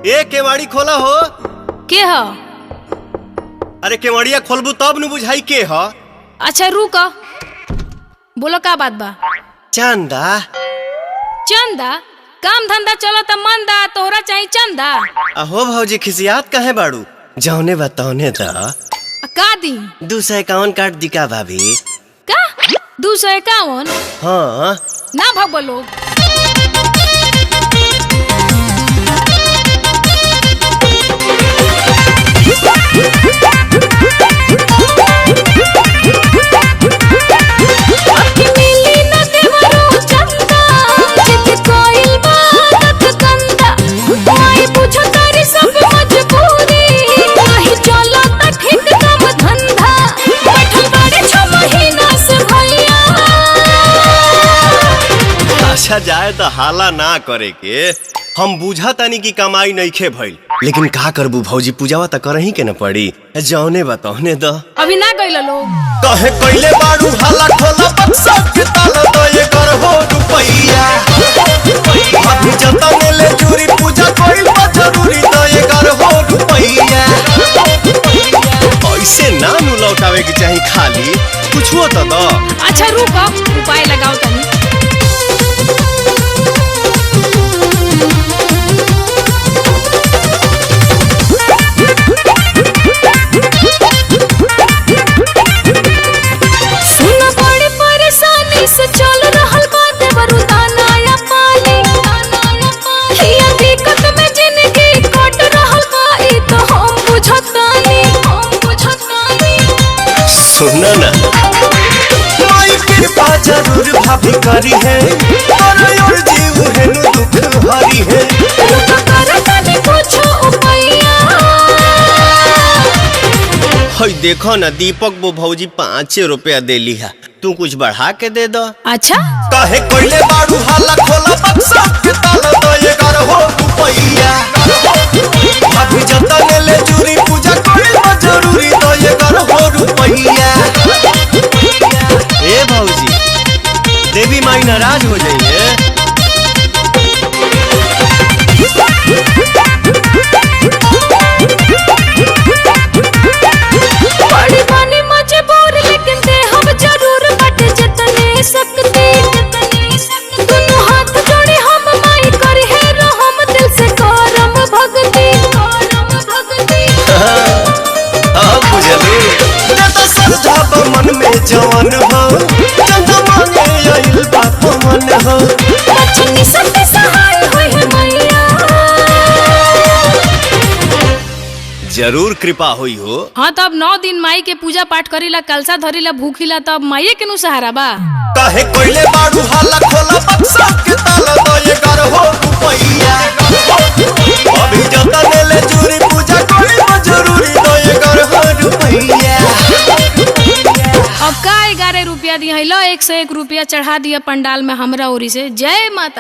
ए केवाड़ी खोला हो। के ह? अरे केवड़िया खोलबू तब न बुझाई के ह। अच्छा रुक, बोलो का बात बा। चंदा चंदा? काम धंधा चलो त मंदा, तोहरा चाहिए चंदा। अहो भौजी खिसियात कहे बाड़ू, जौने बताओने द। का दी? 251 काट दी का भाभी? का 251? हाँ ना भग बोलो। अच्छा जाए तो हाला ना करे के। हम बुझा तानी की कमाई नइखे भइल, लेकिन का करबू भौजी, पूजावा त करही के न पड़ी। जौने बताओने द। अभी ना गइल लोग। कहे कइले बाड़ू हाला खोला बक्सा के ताला द ये करहो रुपैया। अभी जतने ले चूरी पूजा कोई बा जरूरी द ये करहो रुपैया। ऐसे ना नु लौटावे के चाही खाली, कुछ हो त द। अच्छा रुक, उपाय लगाओ तनी। सुनना ना, माई कृपा जरूर भाभी करी है, और जीव है नु दुख हरी है। हई देखो ना, दीपक वो भौजी 5 रुपया दे लिहा, तू कुछ बढ़ा के दे दो। अच्छा कहे कोइले बाड़ू हाला खोला बक्सा के ताला दो ये करहो रुपैया। भाभी जतने ले चूरी पूजा कोई बा जरूरी दो ये करहो रुपैया। ए भौजी, देवी माई नाराज हो जाइए। बड़ी बनी मजबूर, लेकिन दे हम जरूर बट जतने सकते। दोनों हाथ जोड़े हम माई करे है रहम, दिल से करम भक्ति। अब बुझलू तो श्रद्धा मन में जवन हो, चंदा मांगे आइल बाप मन हो। बचनी सबके सहाय होई है मैया। जरूर कृपा हुई हो। हाँ तब 9 दिन माई के पूजा पाठ करीला, कलसा धरीला, भूखिला, तब माई के नु सहारा बा। कहे कोइले बाड़ू हाला खोला बक्सा के ताला दो ये करहो रुपैया। अभी जतने ले चूरी पूजा कोई बा जरूरी दो ये करहो रुपैया। अब का 11 रुपया दिया है, लो 101 रुपया चढ़ा दिया पंडाल में हमरा ओरी से। जय माता।